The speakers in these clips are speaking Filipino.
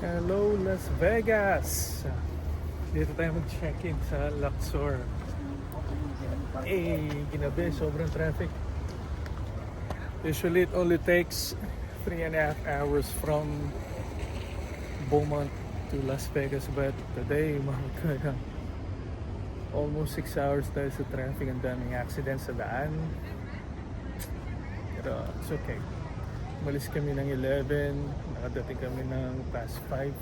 Hello, Las Vegas! Dito tayo mag-check-in sa Luxor. Ginabi, sobrang traffic. Usually it only takes 3.5 hours from Beaumont to Las Vegas, but today, mga almost 6 hours tayo sa traffic. Ang daming accident sa daan. Pero it's okay. Umalis kami ng 11, nakadating kami ng past 5.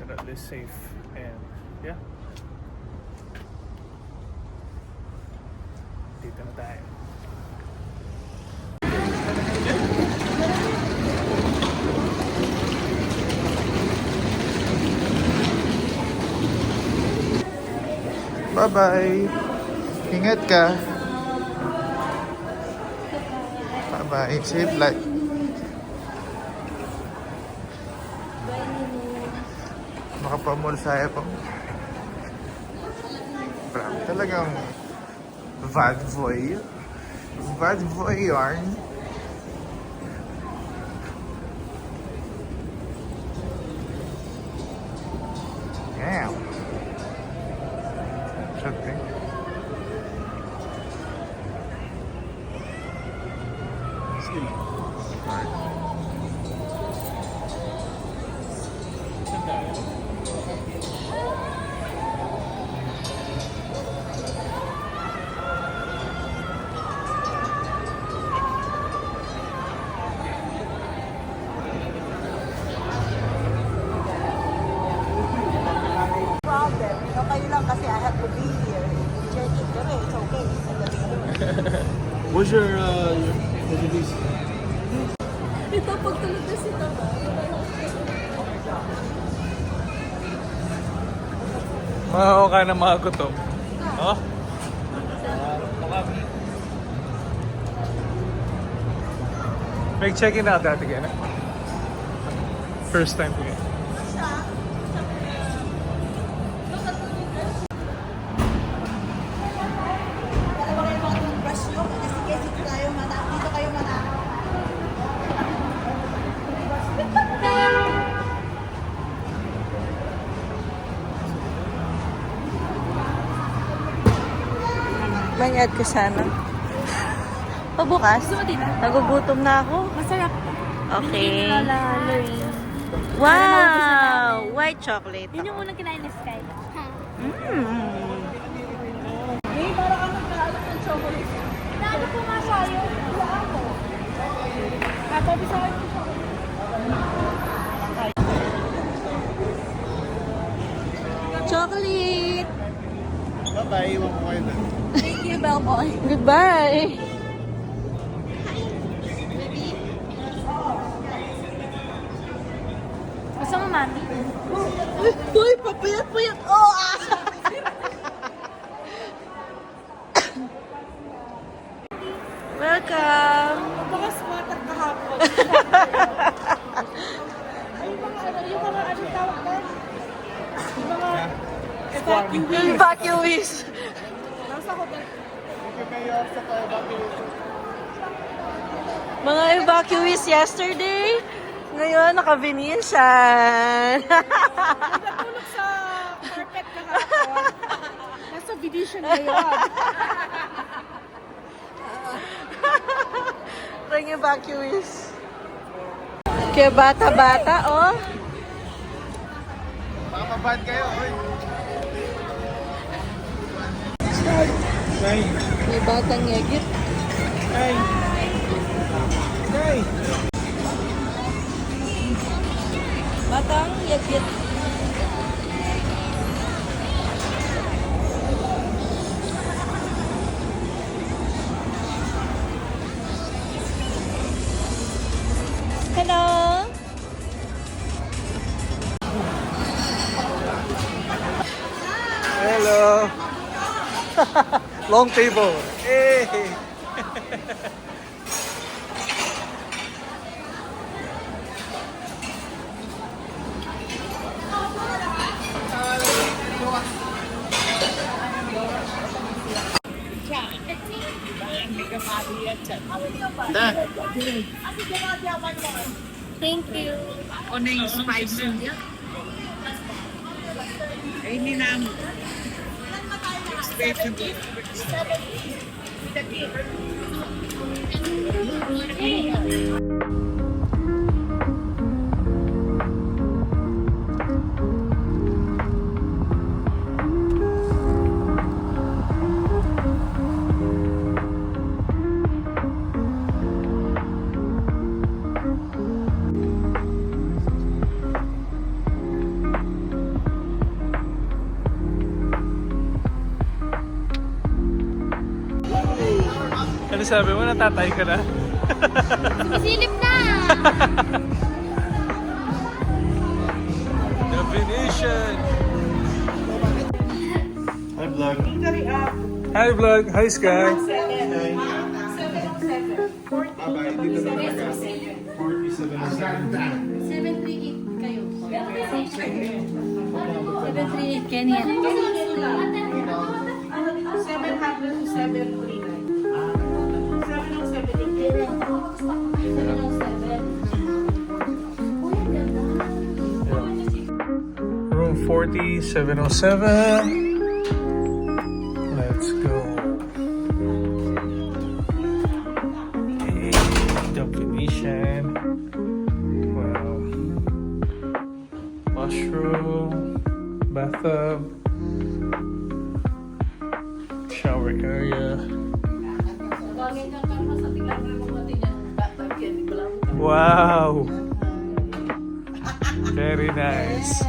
But at least safe. And yeah. Dito na tayo. Bye-bye. Ingat ka. Bye-bye. Safe flight. Makapamulsaya pa. Talagang bad boy. Bad boy yarn. Damn. It's okay. Okay lang kasi I have to be here. Check it kami. It's okay. What's your reservation? Ito, pagtulog na si Taba. Mahaw ka na mga gutom. Oh? Make check-in na dati ka na. First time ko yan. Mangad ko sana. Pabukas? Nagugutom na ako. Masarap. Okay. Lalaloy. Wow! White chocolate. Yun yung unang kinain ni Sky. Hey, para ka nagkaalat ng chocolate. Naano po nga sa'yo? Wala ako. Sabi sa akin yung Chocolate! Bye-bye. Iwan ko kayo doon. Thank you, Bellboy. Goodbye! Gusto mo, Mami? Uy, papayat-payat! Oh! Welcome! Napaka-smarter kahapon. Ay, yung mga ano tawag na? Yung mga evacuees. Evacuees! Nasa hotel. Mga evacuees yesterday. Ngayon, naka-Venetian. Natulog sa carpet kahapon. Nasa Venetian ngayon. Ring evacuees. Kaya bata-bata, oh. Baka mabad kayo. Oy. Hey! May batang yagit. Hey! Hey! Batang yagit. Hello? Hello! Long table. Hey! Da. Thank you. O na yung spice niya. Ay, hindi na mo. Vegetable. Ano sabi mo? Natatay ka na? Sumisilip na! Definition! Hi, vlog. Hi vlog! Hi Sky! Bye-bye. Dito na talaga. 4707. 738 kayo. 738 Kenya. 707. Room 4707. Let's go. Okay, definition. Wow. Mushroom, bathtub, shower area. Wow. Very nice.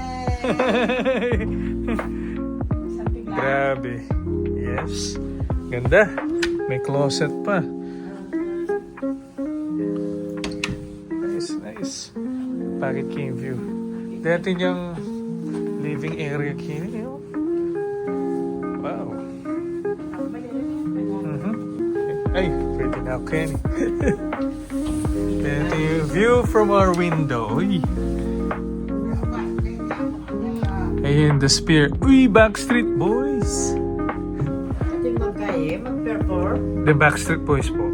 Grabe. Yes. Ganda. May closet pa. Nice, nice. Bakit king view? Dati yung living area king. Wow. Ay, pwede na ako Kenny. Dati yung view from our window. Uy. Ayun, the spear. Uy, Backstreet Boys. Ating mag-perform. The Backstreet Boys po.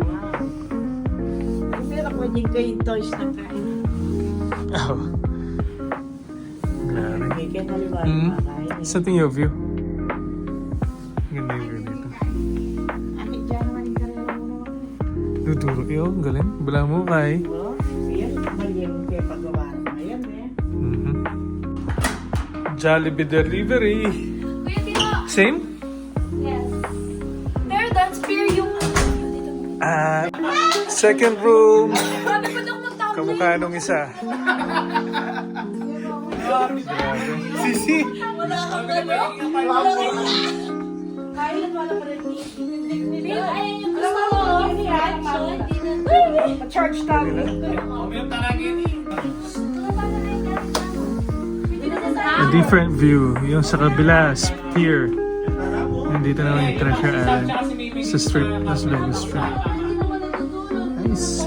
Pero kung hindi kayo toys na kain. Oh. Grabe. May kinaliwan Hmm. makain. Sa tingin yung view. Ganda yung view dito. Ani dyan naman yung karera mo naman. Duduro yun, galing. Bala mo kay. Oh, yan. Mali yung kayo paggawa na yan eh. Jollibee Delivery. Kuya Tito! Same? Yes. Pero dance spear yung... Second room. Grabe pa daw mag-tablet. Kamukha nung isa. Grabe. Sisi. Wala kang gano'n. Kailan wala pa rin. Bill, ayun yung gusto mo. Pa-charge tayo. A different view. Yung sa kabila, pier. Nandito naman yung Treasure Island. Sa strip, Las Vegas strip. Nice.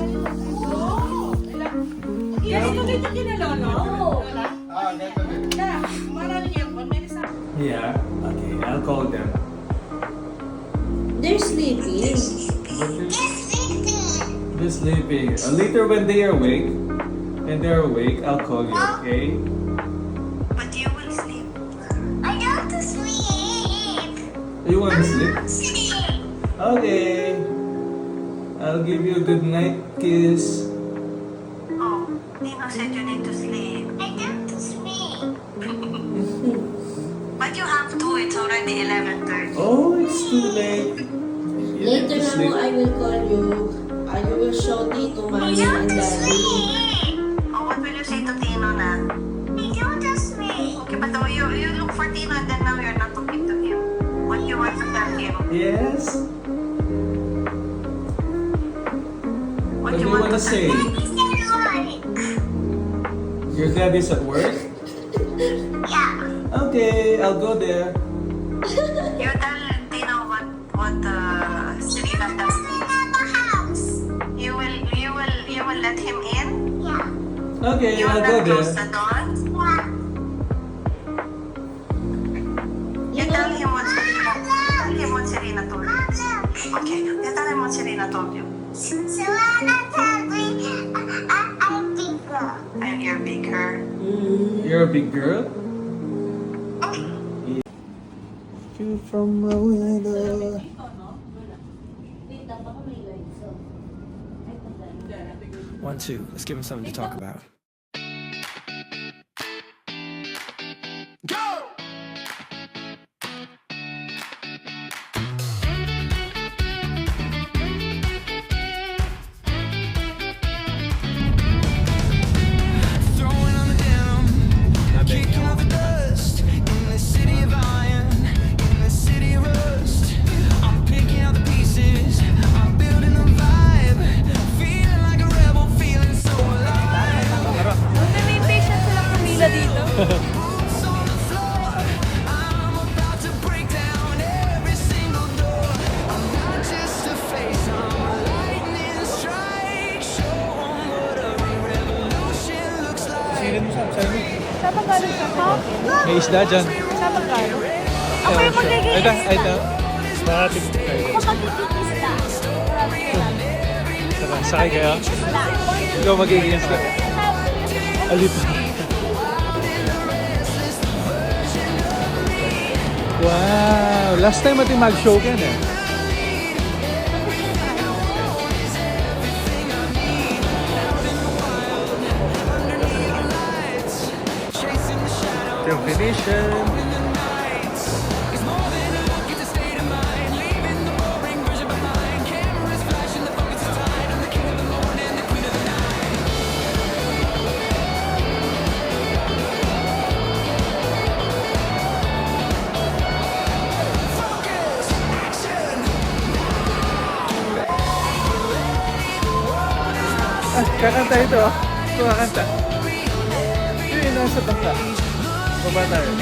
Yeah, okay, I'll call them. They're sleeping. They're sleeping. Later when they are awake, I'll call you, okay? But you will sleep. I want to sleep. You want to sleep? Sleep. Okay. I'll give you a good night kiss. Oh, Nino said you need to sleep. I want to sleep. But you have to. It's already 11:30. Oh, it's too late. You need Later to na sleep. mo, I will call you. I will show Tito, Mommy, and Daddy. Oh, what will you say to Tino na? I want to sleep. Okay, but you look for Tino and then now you're not talking to him. What you want to tell him? Yes. What do you you want wanna to say? Your daddy's at work? Yeah. Okay, I'll go there. You tell Tino what Serena does. You will let him in? Yeah. Okay, You I'll will go not close there. the door? Yeah. You tell him what Serena told you. Okay, you tell him what Serena told you. So I tell me, I think I'm your baker. You're a big girl? You from Manila. One, two. Let's give him something to talk about. Throwing on the denim, kicking off the dust in the city of iron, in the city of rust. I'm picking out the pieces, I'm building the vibe, feeling like a rebel, feeling so alive. May patient sila Camila dito. Boots on the floor, I'm about to break down every single door. I'm not just a face, I'm a lightning strike. Show 'em what a revolution looks like. Saan ba galing ka pa? May isda dyan. Saan ba galing? Ako yung magiging Ito, isda. ito. Bakit kayo? Ako magiging isda. Tara, sakay kayo. Ikaw magiging isda. Alito. Wow! Last time natin mag-show ka na. Definition. Kakanta ito. Kakanta. Yung nasa bangka. Baba tayo.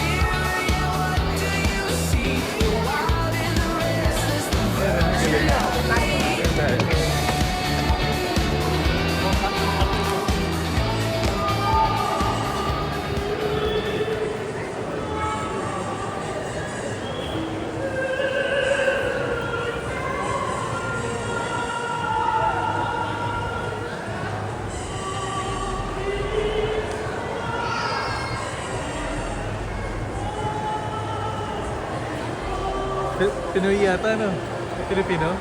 Pinoy yata, no? Filipino?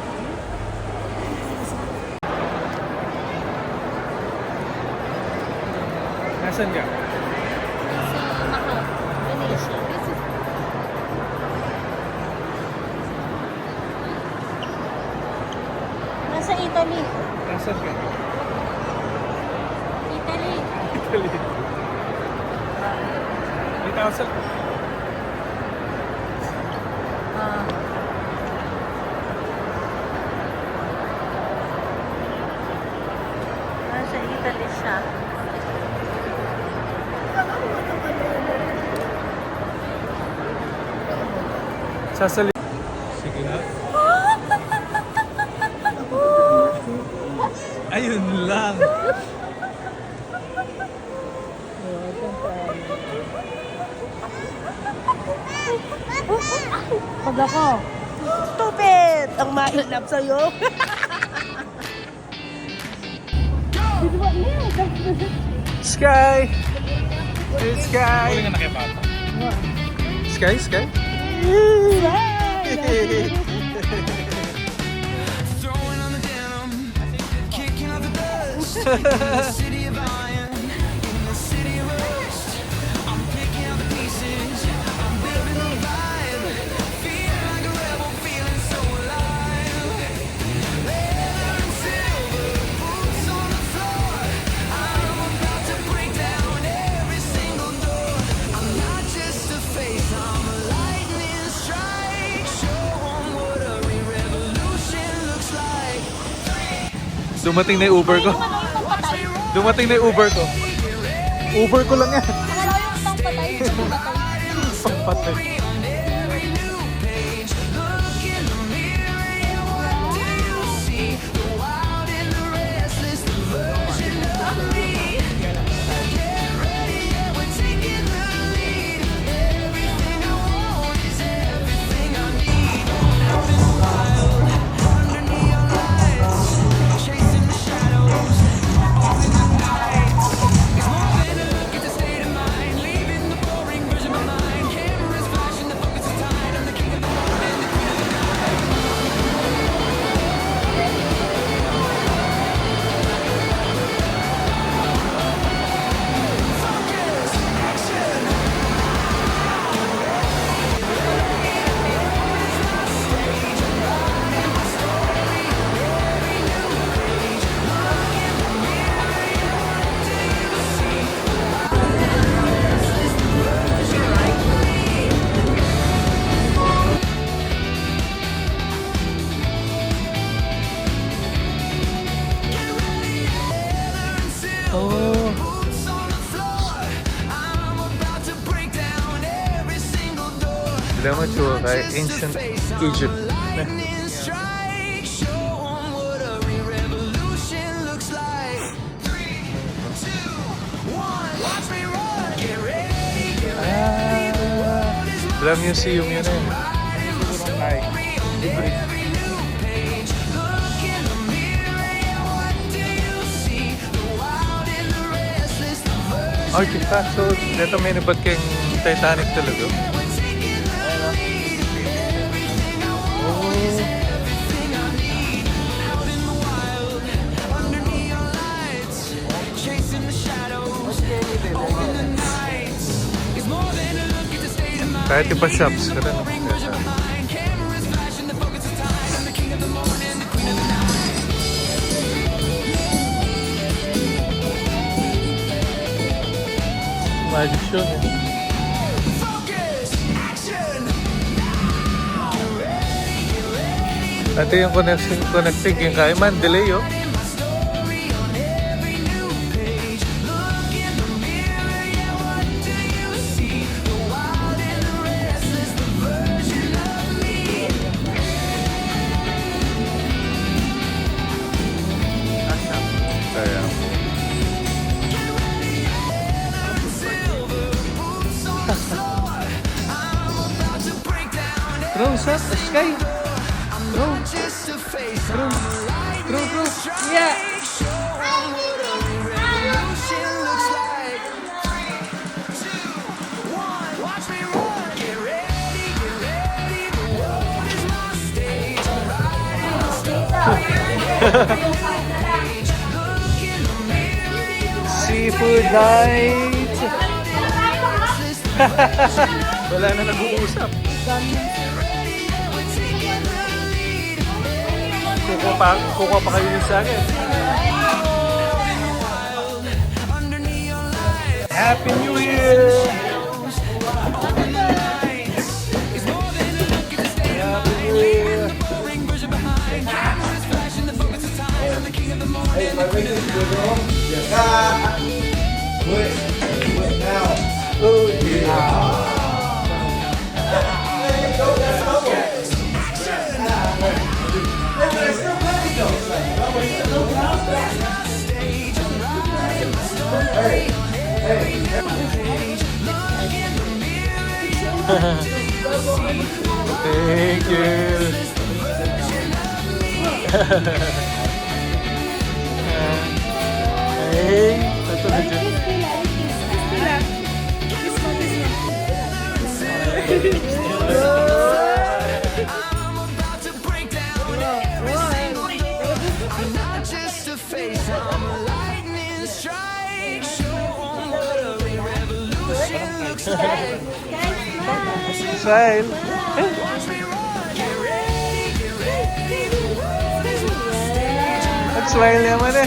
Nasaan ka? Nasa Italy. Nasaan ka? Italy. Italy. May tao sa... Nasa Italy siya. Sasali... Sige na. Ayun lang. Pag ako. Stupid! Ang mailap sa'yo. Sky! It's Sky! Sky, Sky? Throwing on the denim, kicking off the dust in the city of iron, in the city of rust. I'm picking out the pieces, I'm building the vibe, feeling like a rebel, feeling so alive. Leather and silver, boots on the floor. I'm about to break down every single door. I'm not just a face, I'm a lightning strike. Show 'em what a revolution looks like. Dumating na yung Uber ko. Dumating na yung Uber ko. Uber ko lang yan. Pangpatay. Tignan mo tsura kay ancient Egypt. Strike, show 'em what a real revolution looks like. 3, 2, 1, watch me run. Get ready, get ready. Wala museum yun eh. Every new page, look in the mirror, yeah, what do you see? The wild and the restless, the version. Artifact. So, dito may nabat kayong Titanic talaga. We're taking the lead. Everything I want is everything I need. Out in the wild, under neon lights, chasing the shadows, over the nights. It's more than a look at the state of mind. Kahit iba shops. Pero, Behind cameras flashing, the focus of time. I'm the king of the morning, the queen of the night. magic show eh. Focus, action. Ito yung connecting yung Cayman, delay oh. My story on every new page. Look in the mirror, yeah, what do you see? The wild and the restless, the version of me. Kaya. Silver boots on the floor. I'm about to break down Bro, sa sky. Bro, just a face. bro. Bro, bro. Yeah. Show 'em what a revolution looks like. 3, 2, 1, watch me run. Get ready, get ready. The world is my stage. I'm riding the stage. Look in the mirror, yeah, Seafood night. Wala na nag-uusap. Kukuha pa kayo sa akin. under neon lights. Happy New Year! It's more than a look at the state of mind. Leaving the boring version behind. Cameras flashing, the focus of time. I'm the king of the morning. The queen of the night. Thank you. Hey, ito na dyan. I'm about to break down every single door. I'm not just a face, I'm a lightning strike. Show 'em what a real revolution looks like. Smile. Watch me run, get ready, get ready. The world is my stage. Nag-smile naman eh.